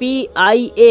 PIA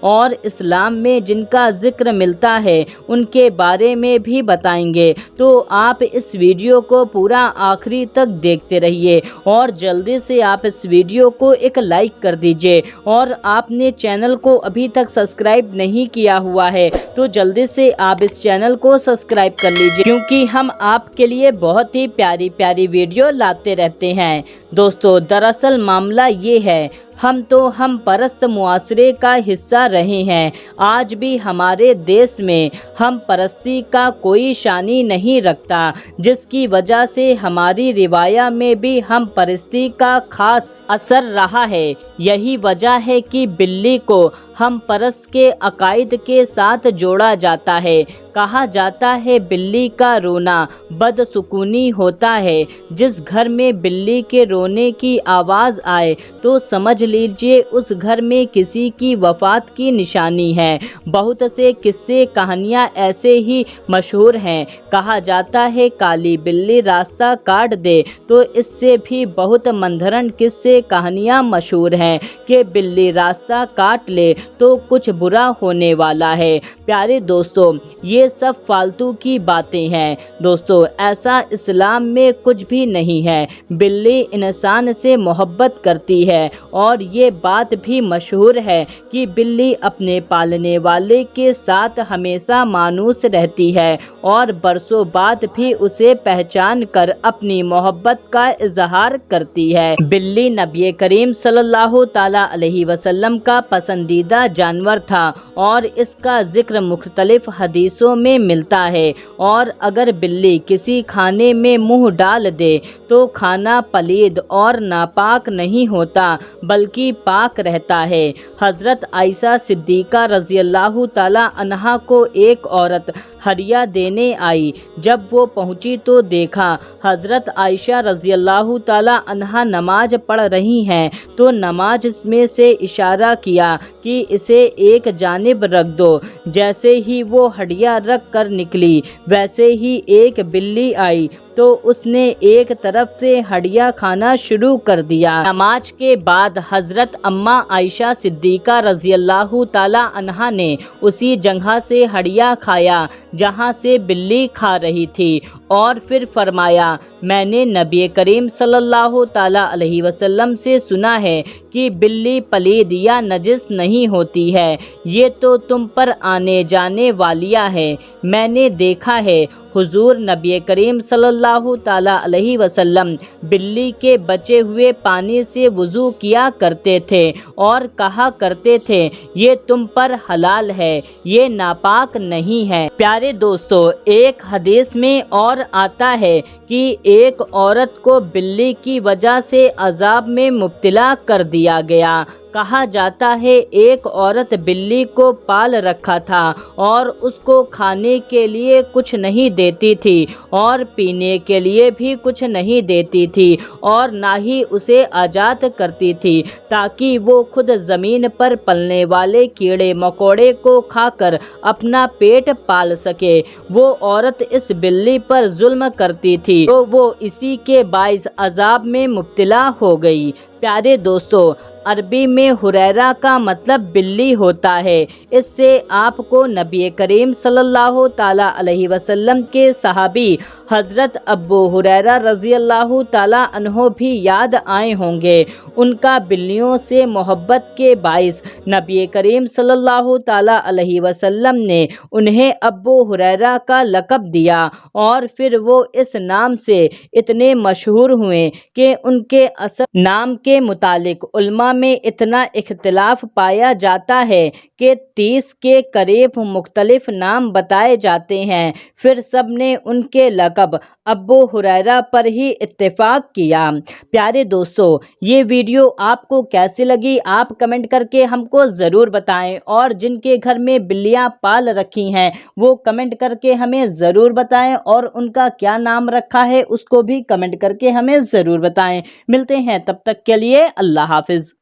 اور اسلام میں جن کا ذکر ملتا ہے ان کے بارے میں بھی بتائیں گے۔ تو آپ اس ویڈیو کو پورا آخری تک دیکھتے رہیے اور جلدی سے آپ اس ویڈیو کو ایک لائک کر دیجئے، اور آپ نے چینل کو ابھی تک سبسکرائب نہیں کیا ہوا ہے تو جلدی سے آپ اس چینل کو سبسکرائب کر لیجئے، کیونکہ ہم آپ کے لیے بہت ہی پیاری پیاری ویڈیو لاتے رہتے ہیں۔ دوستو، دراصل معاملہ یہ ہے، ہم پرست معاشرے کا حصہ رہے ہیں۔ آج بھی ہمارے دیش میں ہم پرستی کا کوئی شانی نہیں رکھتا، جس کی وجہ سے ہماری روایہ میں بھی ہم پرستی کا خاص اثر رہا ہے۔ یہی وجہ ہے کہ بلی کو ہم پرست کے عقائد کے ساتھ جوڑا جاتا ہے۔ کہا جاتا ہے بلی کا رونا بدسکونی ہوتا ہے۔ جس گھر میں بلی کے رونے کی آواز آئے تو سمجھ لیجئے اس گھر میں کسی کی وفات کی نشانی ہے۔ بہت سے قصے کہانیاں ایسے ہی مشہور ہیں۔ کہا جاتا ہے کالی بلی راستہ کاٹ دے، تو اس سے بھی بہت مندرن قصے کہانیاں مشہور ہیں کہ بلی راستہ کاٹ لے تو کچھ برا ہونے والا ہے۔ پیارے دوستو، یہ سب فالتو کی باتیں ہیں۔ دوستو، ایسا اسلام میں کچھ بھی نہیں ہے۔ بلی انسان سے محبت کرتی ہے، اور یہ بات بھی مشہور ہے کہ بلی اپنے پالنے والے کے ساتھ ہمیشہ مانوس رہتی ہے اور برسوں بعد بھی اسے پہچان کر اپنی محبت کا اظہار کرتی ہے۔ بلی نبی کریم صلی اللہ تعالیٰ علیہ وسلم کا پسندیدہ جانور تھا، اور اس کا ذکر مختلف حدیثوں میں ملتا ہے۔ اور اگر بلی کسی کھانے میں منہ ڈال دے تو کھانا پلید اور ناپاک نہیں ہوتا بلکہ پاک رہتا ہے۔ حضرت عائشہ صدیقہ رضی اللہ تعالیٰ عنہا کو ایک عورت ہدیہ دینے آئی۔ جب وہ پہنچی تو دیکھا حضرت عائشہ رضی اللہ تعالیٰ عنہا نماز پڑھ رہی ہیں، تو نماز میں سے اشارہ کیا کہ اسے ایک جانب رکھ دو۔ جیسے ہی وہ ہدیہ رکھ کر نکلی، ویسے ہی ایک بلی آئی تو اس نے ایک طرف سے ہدیہ کھانا شروع کر دیا۔ نماز کے بعد حضرت اماں عائشہ صدیقہ رضی اللہ تعالیٰ عنہا نے اسی جگہ سے ہدیہ کھایا جہاں سے بلی کھا رہی تھی، اور پھر فرمایا، میں نے نبی کریم صلی اللہ تعالیٰ علیہ وسلم سے سنا ہے کہ بلی پلید یا نجس نہیں ہوتی ہے، یہ تو تم پر آنے جانے والیاں ہے۔ میں نے دیکھا ہے حضور نبی کریم صلی اللہ تعالیٰ علیہ وسلم بلی کے بچے ہوئے پانی سے وضو کیا کرتے تھے اور کہا کرتے تھے، یہ تم پر حلال ہے، یہ ناپاک نہیں ہے۔ پیارے دوستو، ایک حدیث میں اور آتا ہے کہ ایک عورت کو بلی کی وجہ سے عذاب میں مبتلا کر دیا گیا۔ کہا جاتا ہے ایک عورت بلی کو پال رکھا تھا اور اس کو کھانے کے لیے کچھ نہیں دیتی تھی اور پینے کے لیے بھی کچھ نہیں دیتی تھی، اور نہ ہی اسے آزاد کرتی تھی تاکہ وہ خود زمین پر پلنے والے کیڑے مکوڑے کو کھا کر اپنا پیٹ پال سکے۔ وہ عورت اس بلی پر ظلم کرتی تھی تو وہ اسی کے باعث عذاب میں مبتلا ہو گئی۔ پیارے دوستو، عربی میں حریرہ کا مطلب بلی ہوتا ہے۔ اس سے آپ کو نبی کریم صلی اللہ تعالیٰ علیہ وسلم کے صحابی حضرت ابو ہریرہ رضی اللہ تعالیٰ عنہ بھی یاد آئے ہوں گے۔ ان کا بلیوں سے محبت کے باعث نبی کریم صلی اللہ تعالیٰ علیہ وسلم نے انہیں ابو ہریرہ کا لقب دیا، اور پھر وہ اس نام سے اتنے مشہور ہوئے کہ ان کے اصل نام کے متعلق علماء میں اتنا اختلاف پایا جاتا ہے کہ 30 کے قریب مختلف نام بتائے جاتے ہیں۔ پھر سب نے ان کے لقب ابو ہریرہ پر ہی اتفاق کیا۔ پیارے دوستو، یہ ویڈیو آپ کو کیسی لگی آپ کمنٹ کر کے ہم کو ضرور بتائیں، اور جن کے گھر میں بلیاں پال رکھی ہیں وہ کمنٹ کر کے ہمیں ضرور بتائیں، اور ان کا کیا نام رکھا ہے اس کو بھی کمنٹ کر کے ہمیں ضرور بتائیں۔ ملتے ہیں تب تک کے لیے اللہ حافظ۔